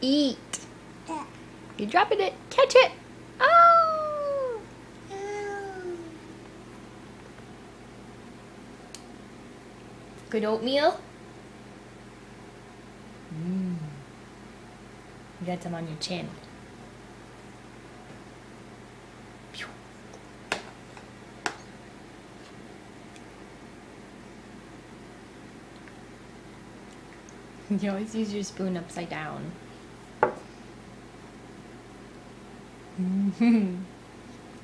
Eat. You're dropping it. Catch it. Oh! Good oatmeal? You got some on your chin. You always use your spoon upside down.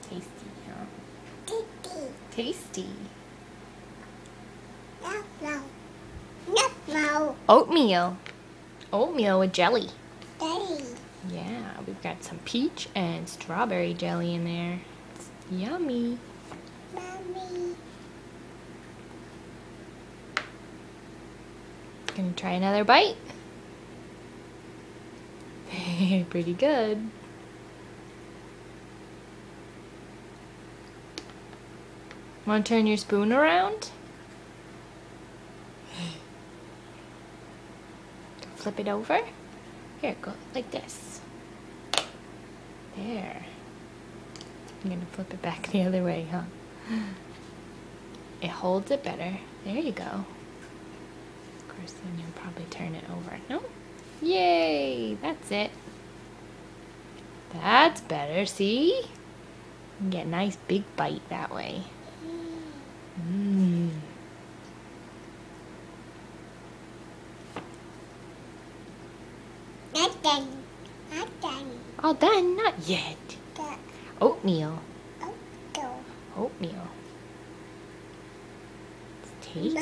Tasty, huh? Tasty. Oatmeal. Oatmeal with jelly. Yeah, we've got some peach and strawberry jelly in there. It's yummy. Gonna try another bite? Pretty good. Want to turn your spoon around? Flip it over. Here, go like this. There. I'm gonna flip it back the other way, huh? It holds it better. There you go. Of course, then you'll probably turn it over. No? Yay! That's it. That's better, see? You can get a nice big bite that way. Mmm. Not done. Not done. All done? Not yet. Oatmeal. Oatmeal. It's tasty.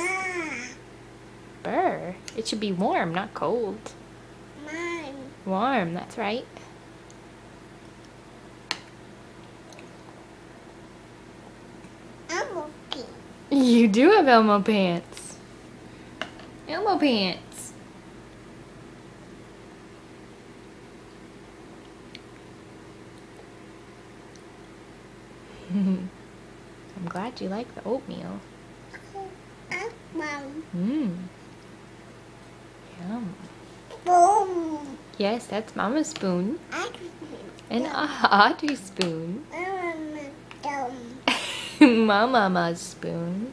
Burr. It should be warm, not cold. Warm, that's right. Elmo pants. You do have Elmo pants. Elmo pants. I'm glad you like the oatmeal. Mmm. Yum. Boom. Yes, that's Mama's spoon. And Audrey's spoon. Mama's spoon.